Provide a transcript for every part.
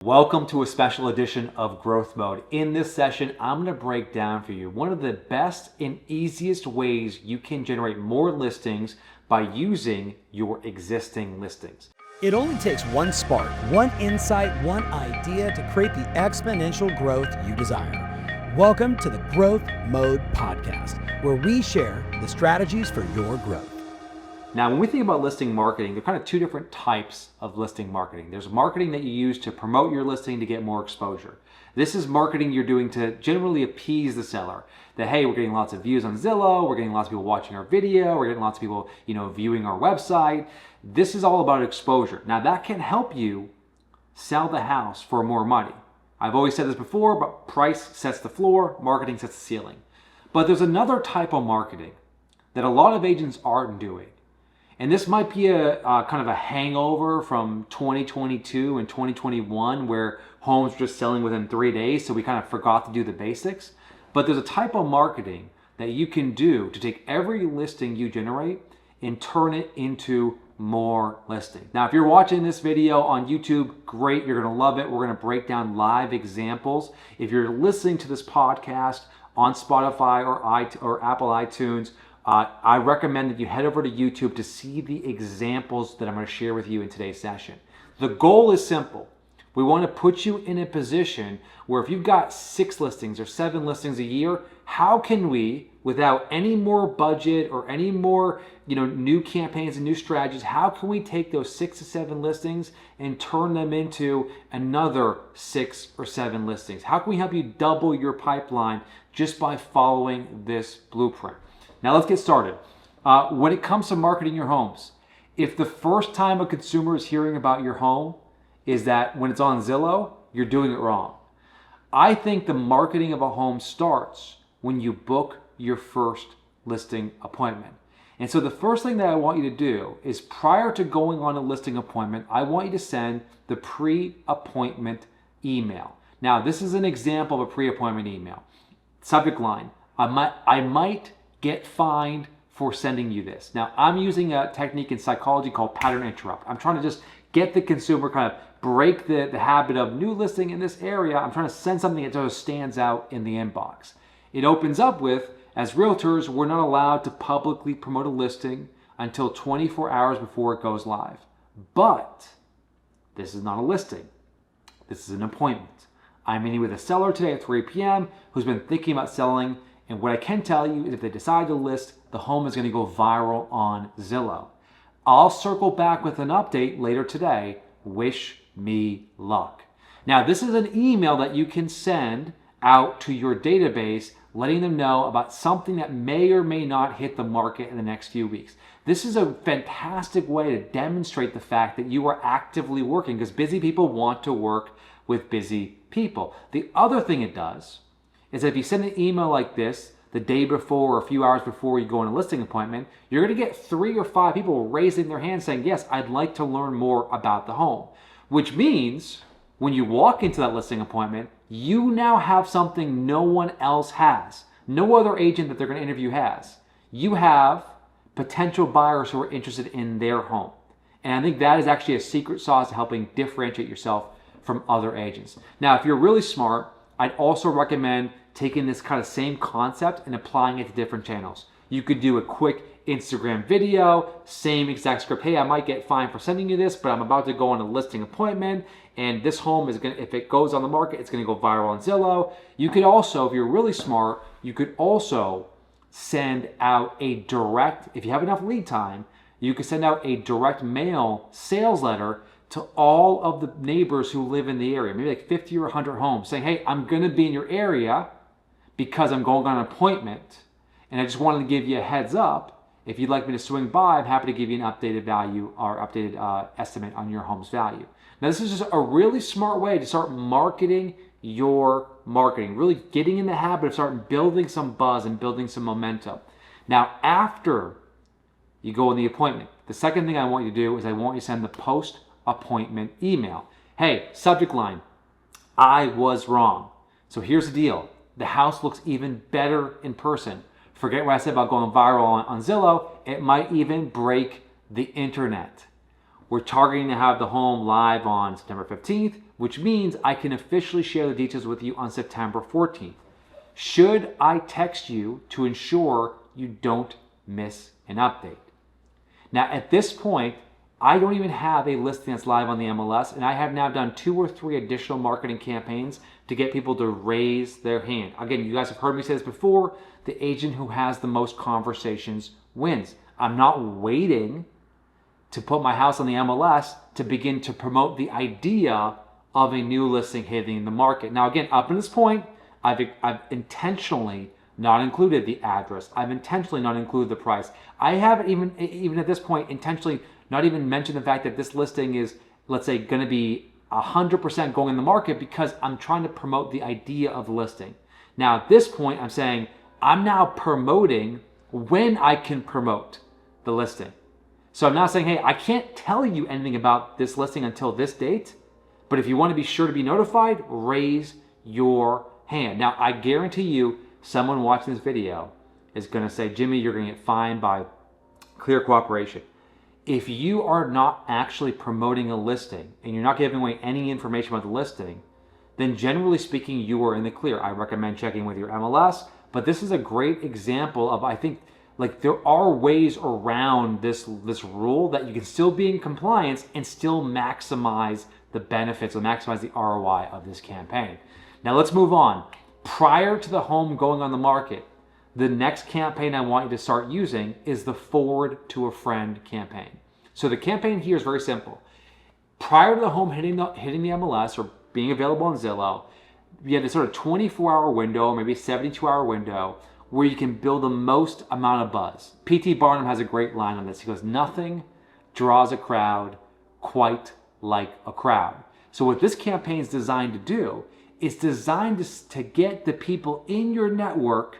Welcome to a special edition of Growth Mode. In this session, I'm going to break down for you one of the best and easiest ways you can generate more listings by using your existing listings. It only takes one spark, one insight, one idea to create the exponential growth you desire. Welcome to the Growth Mode Podcast, where we share the strategies for your growth. Now, when we think about listing marketing, there are kind of two different types of listing marketing. There's marketing that you use to promote your listing to get more exposure. This is marketing you're doing to generally appease the seller. That, hey, we're getting lots of views on Zillow, we're getting lots of people watching our video, we're getting lots of people, viewing our website. This is all about exposure. Now, that can help you sell the house for more money. I've always said this before, but price sets the floor, marketing sets the ceiling. But there's another type of marketing that a lot of agents aren't doing. And this might be a kind of a hangover from 2022 and 2021 where homes were just selling within 3 days, so we kind of forgot to do the basics. But there's a type of marketing that you can do to take every listing you generate and turn it into more listings. Now, if you're watching this video on YouTube, great, you're gonna love it. We're gonna break down live examples. If you're listening to this podcast on Spotify or Apple iTunes, I recommend that you head over to YouTube to see the examples that I'm going to share with you in today's session. The goal is simple. We want to put you in a position where if you've got 6 listings or 7 listings a year, how can we, without any more budget or any more new campaigns and new strategies, how can we take those 6 to 7 listings and turn them into another 6 or 7 listings? How can we help you double your pipeline just by following this blueprint? Now let's get started. When it comes to marketing your homes, if the first time a consumer is hearing about your home is that when it's on Zillow, you're doing it wrong. I think the marketing of a home starts when you book your first listing appointment. And so the first thing that I want you to do is prior to going on a listing appointment, I want you to send the pre-appointment email. Now, this is an example of a pre-appointment email. Subject line, I might get fined for sending you this. Now, I'm using a technique in psychology called pattern interrupt. I'm trying to just get the consumer, kind of break the habit of new listing in this area. I'm trying to send something that just stands out in the inbox. It opens up with, as realtors, we're not allowed to publicly promote a listing until 24 hours before it goes live. But this is not a listing. This is an appointment. I'm meeting with a seller today at 3 p.m. who's been thinking about selling. And what I can tell you is if they decide to list, the home is going to go viral on Zillow. I'll circle back with an update later today. Wish me luck. Now, this is an email that you can send out to your database, letting them know about something that may or may not hit the market in the next few weeks. This is a fantastic way to demonstrate the fact that you are actively working, because busy people want to work with busy people. The other thing it does is if you send an email like this the day before or a few hours before you go on a listing appointment, you're going to get 3 or 5 people raising their hands saying, yes, I'd like to learn more about the home. Which means when you walk into that listing appointment, you now have something no one else has. No other agent that they're going to interview has. You have potential buyers who are interested in their home. And I think that is actually a secret sauce to helping differentiate yourself from other agents. Now, if you're really smart, I'd also recommend taking this kind of same concept and applying it to different channels. You could do a quick Instagram video, same exact script. Hey, I might get fined for sending you this, but I'm about to go on a listing appointment, and this home is going to, if it goes on the market, it's going to go viral on Zillow. You could also, if you're really smart, you could also send out a direct, if you have enough lead time, you could send out a direct mail sales letter to all of the neighbors who live in the area, maybe like 50 or 100 homes, saying, hey, I'm going to be in your area because I'm going on an appointment, and I just wanted to give you a heads up. If you'd like me to swing by, I'm happy to give you an updated value or updated estimate on your home's value. Now, this is just a really smart way to start marketing your marketing, really getting in the habit of starting building some buzz and building some momentum. Now, after you go on the appointment, the second thing I want you to do is I want you to send the post-appointment email. Hey, subject line, I was wrong. So here's the deal. The house looks even better in person. Forget what I said about going viral on Zillow. It might even break the internet. We're targeting to have the home live on September 15th, which means I can officially share the details with you on September 14th. Should I text you to ensure you don't miss an update? Now, at this point, I don't even have a listing that's live on the MLS, and I have now done 2 or 3 additional marketing campaigns to get people to raise their hand. Again, you guys have heard me say this before, the agent who has the most conversations wins. I'm not waiting to put my house on the MLS to begin to promote the idea of a new listing hitting the market. Now, again, up to this point, I've intentionally not included the address. I've intentionally not included the price. I haven't even at this point intentionally not even mentioned the fact that this listing is, let's say, going to be 100% going in the market, because I'm trying to promote the idea of the listing. Now, at this point, I'm saying I'm now promoting when I can promote the listing. So I'm not saying, hey, I can't tell you anything about this listing until this date, but if you want to be sure to be notified, raise your hand. Now, I guarantee you, someone watching this video is going to say, Jimmy, you're going to get fined by clear cooperation. If you are not actually promoting a listing and you're not giving away any information about the listing, then generally speaking, you are in the clear. I recommend checking with your MLS, but this is a great example of, I think, like, there are ways around this rule that you can still be in compliance and still maximize the benefits or maximize the ROI of this campaign. Now let's move on. Prior to the home going on the market, the next campaign I want you to start using is the forward to a friend campaign. So the campaign here is very simple. Prior to the home hitting the MLS or being available on Zillow, you have this sort of 24-hour window, maybe 72-hour window, where you can build the most amount of buzz. P.T. Barnum has a great line on this. He goes, nothing draws a crowd quite like a crowd. So what this campaign is designed to do is designed to get the people in your network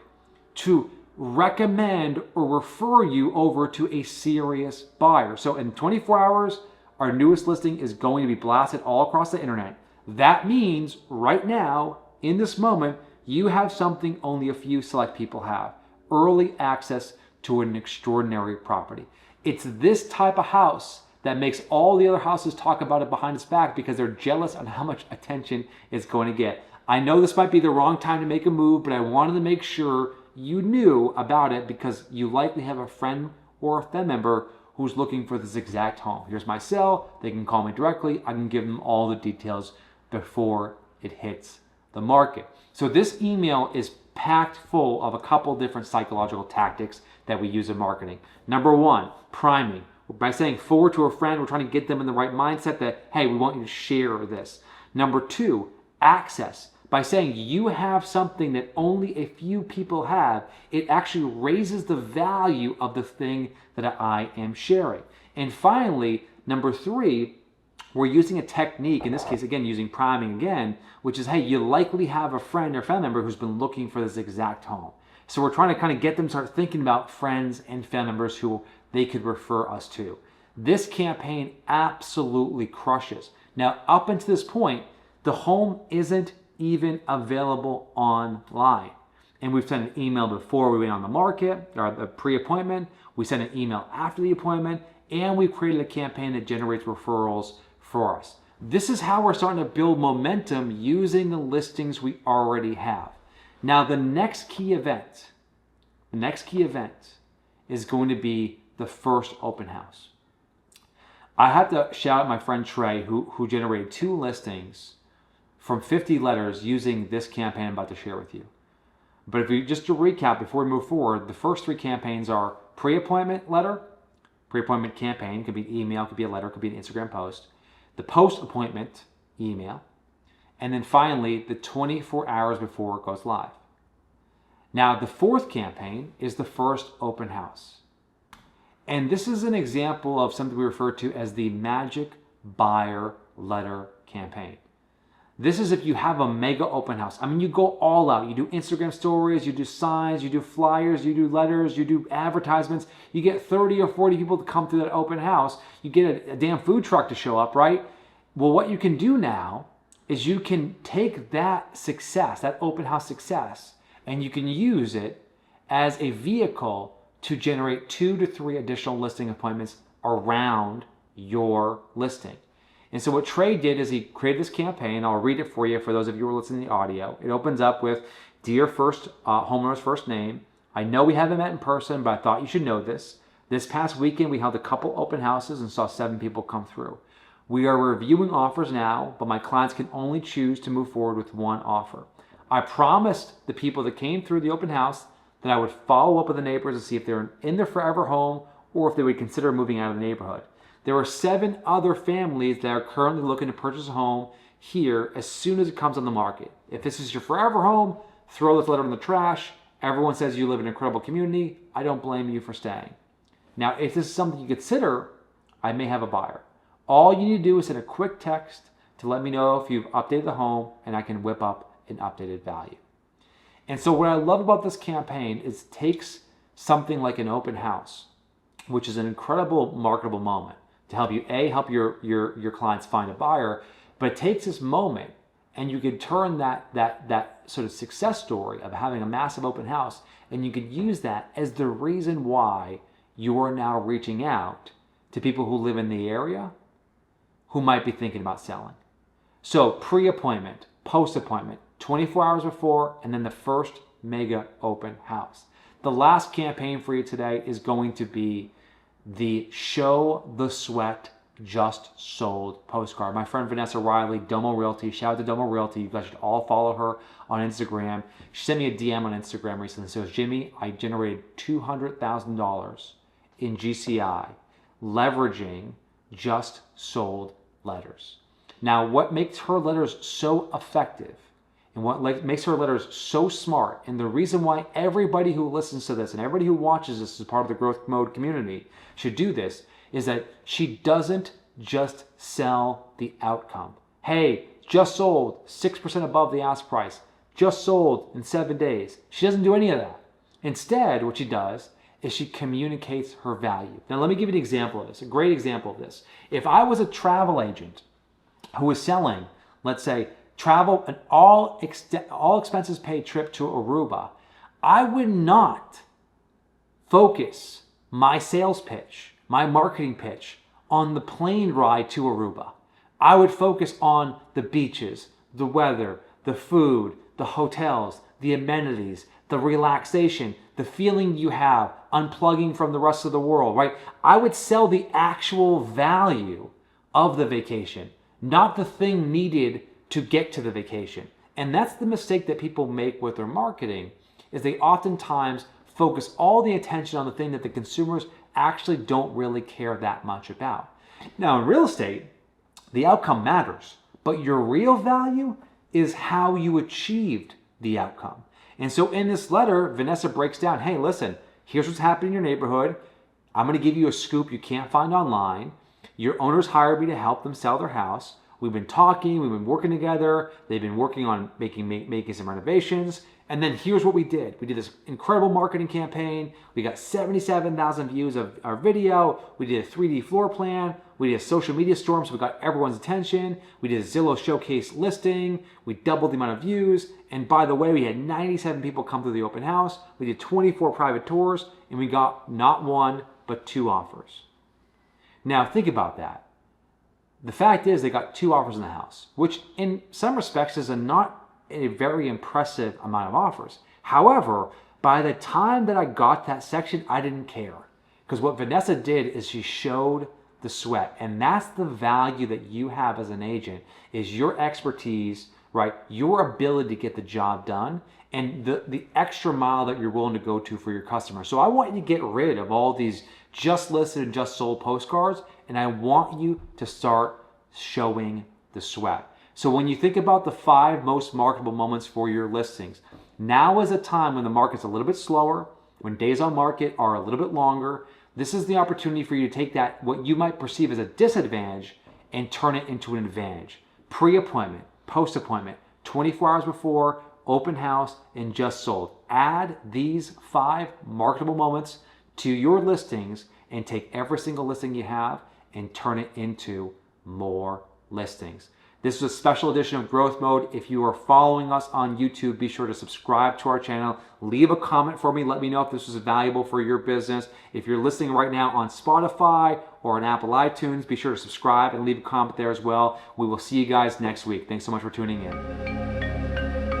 to recommend or refer you over to a serious buyer. So in 24 hours, our newest listing is going to be blasted all across the internet. That means right now, in this moment, you have something only a few select people have: early access to an extraordinary property. It's this type of house that makes all the other houses talk about it behind its back, because they're jealous on how much attention it's going to get. I know this might be the wrong time to make a move, but I wanted to make sure you knew about it, because you likely have a friend or a family member who's looking for this exact home. Here's my cell. They can call me directly. I can give them all the details before it hits the market. So this email is packed full of a couple different psychological tactics that we use in marketing. Number 1, priming. By saying forward to a friend, we're trying to get them in the right mindset that, hey, we want you to share this. Number 2, access. By saying you have something that only a few people have, it actually raises the value of the thing that I am sharing. And finally, number 3, we're using a technique, in this case, again, using priming again, which is, hey, you likely have a friend or family member who's been looking for this exact home. So we're trying to kind of get them to start thinking about friends and family members who they could refer us to. This campaign absolutely crushes. Now, up until this point, the home isn't even available online. And we've sent an email before we went on the market, or the pre-appointment. We sent an email after the appointment, and we've created a campaign that generates referrals for us. This is how we're starting to build momentum using the listings we already have. Now, the next key event is going to be the first open house. I have to shout out my friend Trey, who generated 2 listings from 50 letters using this campaign I'm about to share with you. But if we just to recap before we move forward, the first 3 campaigns are pre-appointment letter, pre-appointment campaign, could be an email, could be a letter, could be an Instagram post, the post-appointment email, and then finally the 24 hours before it goes live. Now, the 4th campaign is the first open house. And this is an example of something we refer to as the magic buyer letter campaign. This is if you have a mega open house. I mean, you go all out. You do Instagram stories, you do signs, you do flyers, you do letters, you do advertisements. You get 30 or 40 people to come through that open house. You get a damn food truck to show up, right? Well, what you can do now is you can take that success, that open house success, and you can use it as a vehicle to generate 2 to 3 additional listing appointments around your listing. And so what Trey did is he created this campaign. I'll read it for you for those of you who are listening to the audio. It opens up with, "Dear homeowner's first name, I know we haven't met in person, but I thought you should know this. This past weekend, we held a couple open houses and saw 7 people come through. We are reviewing offers now, but my clients can only choose to move forward with one offer. I promised the people that came through the open house that I would follow up with the neighbors to see if they're in their forever home or if they would consider moving out of the neighborhood. There are 7 other families that are currently looking to purchase a home here as soon as it comes on the market. If this is your forever home, throw this letter in the trash. Everyone says you live in an incredible community. I don't blame you for staying. Now, if this is something you consider, I may have a buyer. All you need to do is send a quick text to let me know if you've updated the home, and I can whip up an updated value." And so what I love about this campaign is it takes something like an open house, which is an incredible marketable moment to help you, help your clients find a buyer, but it takes this moment and you can turn that sort of success story of having a massive open house, and you could use that as the reason why you are now reaching out to people who live in the area who might be thinking about selling. So pre-appointment, post-appointment, 24 hours before, and then the first mega open house. The last campaign for you today is going to be the Show the Sweat Just Sold postcard. My friend Vanessa Riley, Domo Realty, shout out to Domo Realty. You guys should all follow her on Instagram. She sent me a DM on Instagram recently. She says, "Jimmy, I generated $200,000 in GCI leveraging just sold letters." Now, what makes her letters so effective and what makes her letters so smart, and the reason why everybody who listens to this and everybody who watches this as part of the Growth Mode community should do this, is that she doesn't just sell the outcome. Hey, just sold 6% above the ask price, just sold in 7 days. She doesn't do any of that. Instead, what she does is she communicates her value. Now, let me give you an example of this, a great example of this. If I was a travel agent who was selling, let's say, travel, an all expenses paid trip to Aruba, I would not focus my sales pitch, my marketing pitch on the plane ride to Aruba. I would focus on the beaches, the weather, the food, the hotels, the amenities, the relaxation, the feeling you have unplugging from the rest of the world, right? I would sell the actual value of the vacation, not the thing needed to get to the vacation. And that's the mistake that people make with their marketing, is they oftentimes focus all the attention on the thing that the consumers actually don't really care that much about. Now, in real estate, the outcome matters, but your real value is how you achieved the outcome. And so in this letter, Vanessa breaks down, hey, listen, here's what's happening in your neighborhood. I'm going to give you a scoop you can't find online. Your owners hired me to help them sell their house. We've been talking, we've been working together. They've been working on making some renovations. And then here's what we did. We did this incredible marketing campaign. We got 77,000 views of our video. We did a 3D floor plan. We did a social media storm, so we got everyone's attention. We did a Zillow showcase listing. We doubled the amount of views. And by the way, we had 97 people come through the open house. We did 24 private tours, and we got not 1, but 2 offers. Now, think about that. The fact is they got 2 offers in the house, which in some respects is not a very impressive amount of offers. However, by the time that I got that section, I didn't care. Because what Vanessa did is she showed the sweat. And that's the value that you have as an agent, is your expertise, right? Your ability to get the job done and the extra mile that you're willing to go to for your customer. So I want you to get rid of all these just listed and just sold postcards, and I want you to start showing the sweat. So when you think about the 5 most marketable moments for your listings, now is a time when the market's a little bit slower, when days on market are a little bit longer. This is the opportunity for you to take that, what you might perceive as a disadvantage, and turn it into an advantage. Pre-appointment, post-appointment, 24 hours before, open house, and just sold. Add these 5 marketable moments to your listings and take every single listing you have and turn it into more listings. This is a special edition of Growth Mode. If you are following us on YouTube, be sure to subscribe to our channel. Leave a comment for me. Let me know if this was valuable for your business. If you're listening right now on Spotify or on Apple iTunes, be sure to subscribe and leave a comment there as well. We will see you guys next week. Thanks so much for tuning in.